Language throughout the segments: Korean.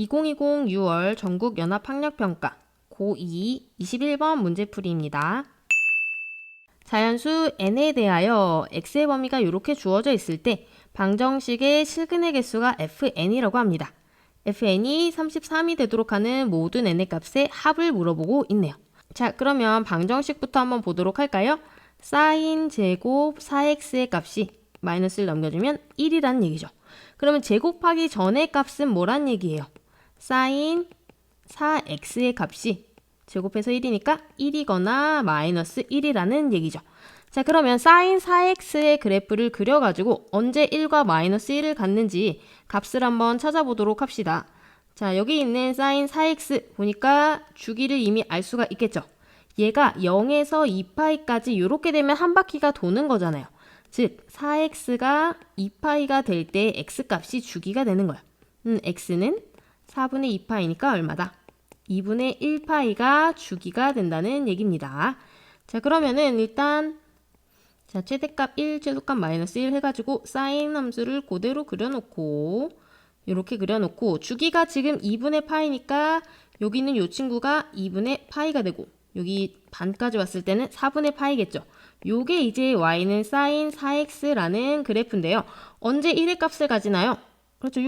2020 6월 전국 연합학력평가 고2 21번 문제풀이입니다. 자연수 n에 대하여 x의 범위가 이렇게 주어져 있을 때 방정식의 실근의 개수가 fn이라고 합니다. fn이 33이 되도록 하는 모든 n의 값의 합을 물어보고 있네요. 자, 그러면 방정식부터 한번 보도록 할까요? 사인 제곱 4x의 값이 마이너스를 넘겨주면 1이라는 얘기죠. 그러면 제곱하기 전의 값은 뭐란 얘기예요? 사인 4x의 값이 제곱해서 1이니까 1이거나 마이너스 1이라는 얘기죠. 자, 그러면 사인 4x의 그래프를 그려가지고 언제 1과 마이너스 1을 갖는지 값을 한번 찾아보도록 합시다. 자, 여기 있는 사인 4x 보니까 주기를 이미 알 수가 있겠죠. 얘가 0에서 2파이까지 이렇게 되면 한 바퀴가 도는 거잖아요. 즉 4x가 2파이가 될 때 x값이 주기가 되는 거예요. x는 4분의 2파이니까 얼마다? 2분의 1파이가 주기가 된다는 얘기입니다. 자, 그러면은 일단 자, 최대값 1, 최소값 마이너스 1 해가지고 사인 함수를 그대로 그려놓고 이렇게 그려놓고 주기가 지금 2분의 파이니까 여기는 이 친구가 2분의 파이가 되고 여기 반까지 왔을 때는 4분의 파이겠죠. 요게 이제 y는 사인 4x라는 그래프인데요. 언제 1의 값을 가지나요? 그렇죠.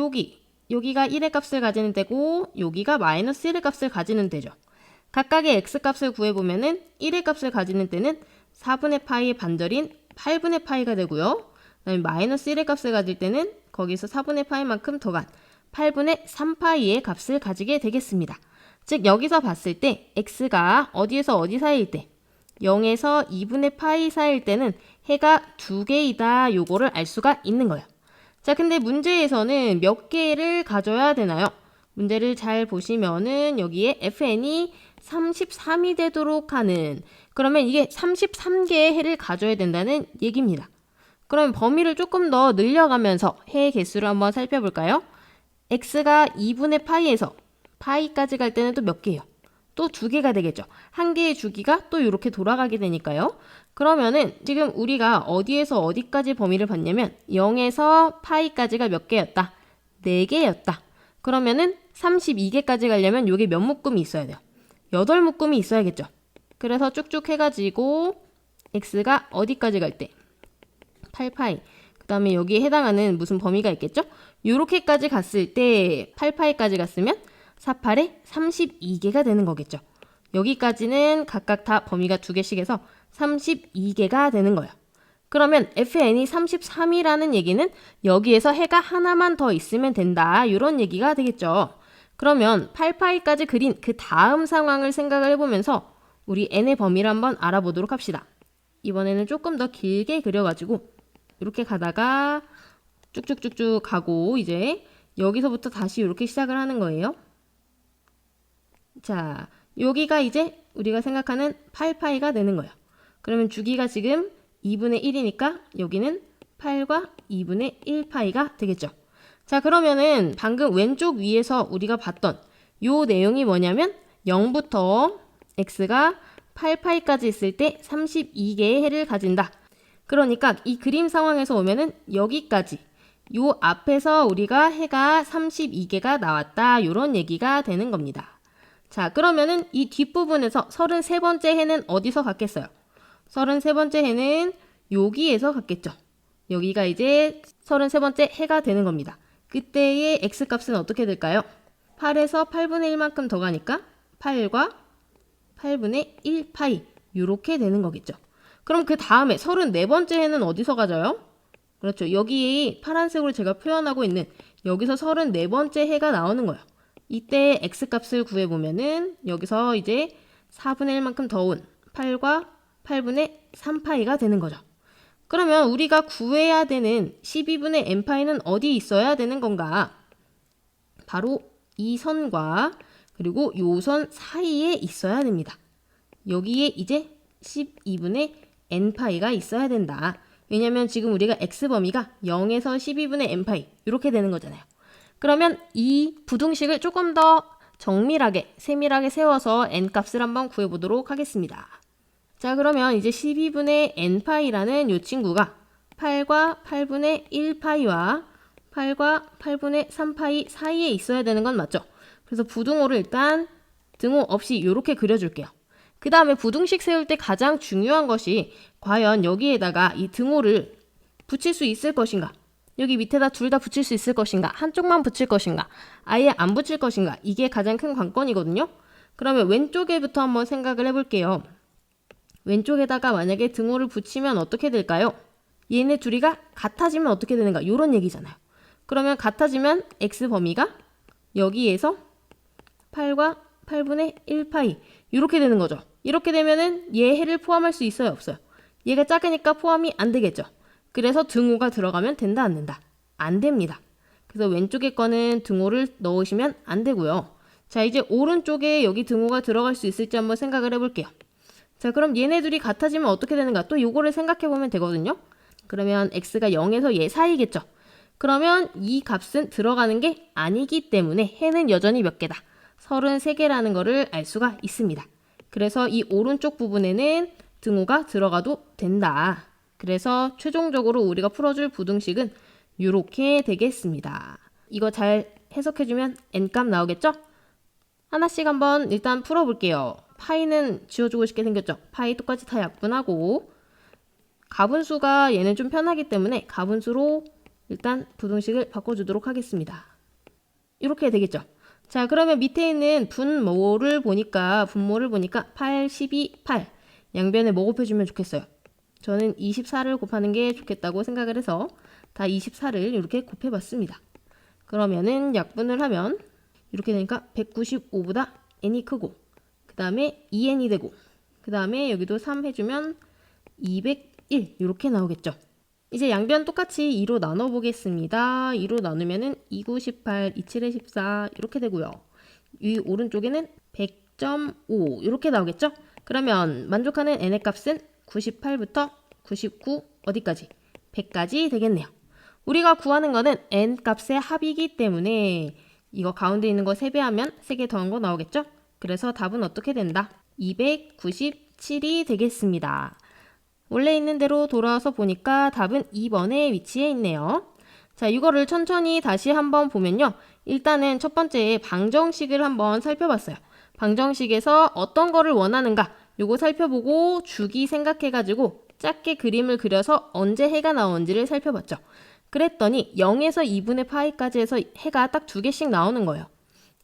여기가 1의 값을 가지는 데고 여기가 마이너스 1의 값을 가지는 데죠. 각각의 x값을 구해보면은 1의 값을 가지는 때는 4분의 파이의 반절인 8분의 파이가 되고요. 그다음에 마이너스 1의 값을 가질 때는 거기서 4분의 파이만큼 더 간 8분의 3파이의 값을 가지게 되겠습니다. 즉 여기서 봤을 때 x가 어디에서 어디 사이일 때 0에서 2분의 파이 사이일 때는 해가 2개이다 요거를 알 수가 있는 거예요. 자, 근데 문제에서는 몇 개를 가져야 되나요? 문제를 잘 보시면은 여기에 fn이 33이 되도록 하는 그러면 이게 33개의 해를 가져야 된다는 얘기입니다. 그럼 범위를 조금 더 늘려가면서 해의 개수를 한번 살펴볼까요? x가 2분의 파이에서 파이까지 갈 때는 또 몇 개예요? 또 2개가 되겠죠. 한 개의 주기가 또 이렇게 돌아가게 되니까요. 그러면은 지금 우리가 어디에서 어디까지 범위를 봤냐면 0에서 파이까지가 몇 개였다? 4개였다. 그러면은 32개까지 가려면 요게 몇 묶음이 있어야 돼요? 8묶음이 있어야겠죠. 그래서 쭉쭉 해가지고 x가 어디까지 갈 때? 8파이. 그 다음에 여기에 해당하는 무슨 범위가 있겠죠? 요렇게까지 갔을 때 8파이까지 갔으면 4, 8에 32개가 되는 거겠죠. 여기까지는 각각 다 범위가 2개씩 해서 32개가 되는 거예요. 그러면 fn이 33이라는 얘기는 여기에서 해가 하나만 더 있으면 된다. 이런 얘기가 되겠죠. 그러면 8파이까지 그린 그 다음 상황을 생각을 해보면서 우리 n의 범위를 한번 알아보도록 합시다. 이번에는 조금 더 길게 그려가지고 이렇게 가다가 쭉쭉쭉쭉 가고 이제 여기서부터 다시 이렇게 시작을 하는 거예요. 자, 여기가 이제 우리가 생각하는 8파이가 되는 거예요. 그러면 주기가 지금 2분의 1이니까 여기는 8과 2분의 1파이가 되겠죠. 자, 그러면은 방금 왼쪽 위에서 우리가 봤던 요 내용이 뭐냐면 0부터 x가 8파이까지 있을 때 32개의 해를 가진다. 그러니까 이 그림 상황에서 오면은 여기까지 요 앞에서 우리가 해가 32개가 나왔다. 요런 얘기가 되는 겁니다. 자, 그러면은 이 뒷부분에서 33번째 해는 어디서 갖겠어요? 33번째 해는 여기에서 갖겠죠. 여기가 이제 33번째 해가 되는 겁니다. 그때의 x값은 어떻게 될까요? 8에서 8분의 1만큼 더 가니까 8과 8분의 1파이 이렇게 되는 거겠죠. 그럼 그 다음에 34번째 해는 어디서 가져요? 그렇죠. 여기 파란색으로 제가 표현하고 있는 여기서 34번째 해가 나오는 거예요. 이때 x값을 구해보면은 여기서 이제 4분의 1만큼 더 온 8과 8분의 3파이가 되는 거죠. 그러면 우리가 구해야 되는 12분의 n파이는 어디 있어야 되는 건가? 바로 이 선과 그리고 요 선 사이에 있어야 됩니다. 여기에 이제 12분의 n파이가 있어야 된다. 왜냐면 지금 우리가 x범위가 0에서 12분의 n파이 이렇게 되는 거잖아요. 그러면 이 부등식을 조금 더 정밀하게 세밀하게 세워서 n값을 한번 구해보도록 하겠습니다. 자, 그러면 이제 12분의 n파이라는 이 친구가 8과 8분의 1파이와 8과 8분의 3파이 사이에 있어야 되는 건 맞죠? 그래서 부등호를 일단 등호 없이 이렇게 그려줄게요. 그 다음에 부등식 세울 때 가장 중요한 것이 과연 여기에다가 이 등호를 붙일 수 있을 것인가, 여기 밑에다 둘 다 붙일 수 있을 것인가, 한쪽만 붙일 것인가, 아예 안 붙일 것인가, 이게 가장 큰 관건이거든요. 그러면 왼쪽에부터 한번 생각을 해볼게요. 왼쪽에다가 만약에 등호를 붙이면 어떻게 될까요? 얘네 둘이가 같아지면 어떻게 되는가, 이런 얘기잖아요. 그러면 같아지면 x 범위가 여기에서 8과 8분의 1파이 이렇게 되는 거죠. 이렇게 되면은 얘 해를 포함할 수 있어요, 없어요? 얘가 작으니까 포함이 안 되겠죠. 그래서 등호가 들어가면 된다, 안 된다? 안 됩니다. 그래서 왼쪽에 거는 등호를 넣으시면 안 되고요. 자, 이제 오른쪽에 여기 등호가 들어갈 수 있을지 한번 생각을 해볼게요. 자, 그럼 얘네 둘이 같아지면 어떻게 되는가? 또 요거를 생각해 보면 되거든요. 그러면 x가 0에서 얘 사이겠죠. 그러면 이 값은 들어가는 게 아니기 때문에 해는 여전히 몇 개다? 33개라는 거를 알 수가 있습니다. 그래서 이 오른쪽 부분에는 등호가 들어가도 된다. 그래서 최종적으로 우리가 풀어줄 부등식은 이렇게 되겠습니다. 이거 잘 해석해주면 n값 나오겠죠? 하나씩 한번 일단 풀어볼게요. 파이는 지워주고 싶게 생겼죠? 파이 똑같이 다 약분하고, 가분수가 얘는 좀 편하기 때문에 가분수로 일단 부등식을 바꿔주도록 하겠습니다. 이렇게 되겠죠? 자, 그러면 밑에 있는 분모를 보니까 8, 12, 8 양변에 뭐 곱해주면 좋겠어요? 저는 24를 곱하는 게 좋겠다고 생각을 해서 다 24를 이렇게 곱해봤습니다. 그러면은 약분을 하면 이렇게 되니까 195보다 n이 크고, 그 다음에 2n이 되고, 그 다음에 여기도 3 해주면 201 이렇게 나오겠죠. 이제 양변 똑같이 2로 나눠보겠습니다. 2로 나누면은 2, 9, 18, 2, 7에 14 이렇게 되고요. 이 오른쪽에는 100.5 이렇게 나오겠죠? 그러면 만족하는 n의 값은 98부터 99 어디까지? 100까지 되겠네요. 우리가 구하는 거는 n 값의 합이기 때문에 이거 가운데 있는 거 3배하면 3개 더한 거 나오겠죠? 그래서 답은 어떻게 된다? 297이 되겠습니다. 원래 있는 대로 돌아와서 보니까 답은 2번에 위치해 있네요. 자, 이거를 천천히 다시 한번 보면요. 일단은 첫 번째 방정식을 한번 살펴봤어요. 방정식에서 어떤 거를 원하는가 요거 살펴보고 주기 생각해가지고 작게 그림을 그려서 언제 해가 나오는지를 살펴봤죠. 그랬더니 0에서 2분의 파이까지 해서 해가 딱 2개씩 나오는 거예요.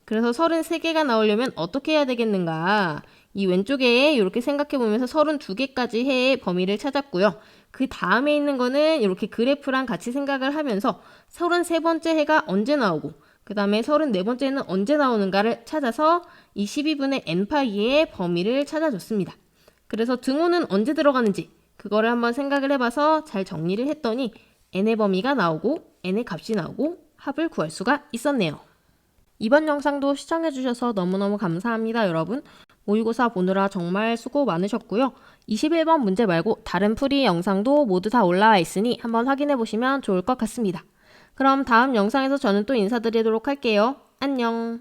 그래서 33개가 나오려면 어떻게 해야 되겠는가? 이 왼쪽에 이렇게 생각해보면서 32개까지 해의 범위를 찾았고요. 그 다음에 있는 거는 이렇게 그래프랑 같이 생각을 하면서 33번째 해가 언제 나오고 그 다음에 34번째는 언제 나오는가를 찾아서 이 12분의 n파이의 범위를 찾아줬습니다. 그래서 등호는 언제 들어가는지 그거를 한번 생각을 해봐서 잘 정리를 했더니 n의 범위가 나오고 n의 값이 나오고 합을 구할 수가 있었네요. 이번 영상도 시청해주셔서 너무너무 감사합니다, 여러분. 모의고사 보느라 정말 수고 많으셨고요. 21번 문제 말고 다른 풀이 영상도 모두 다 올라와 있으니 한번 확인해보시면 좋을 것 같습니다. 그럼 다음 영상에서 저는 또 인사드리도록 할게요. 안녕.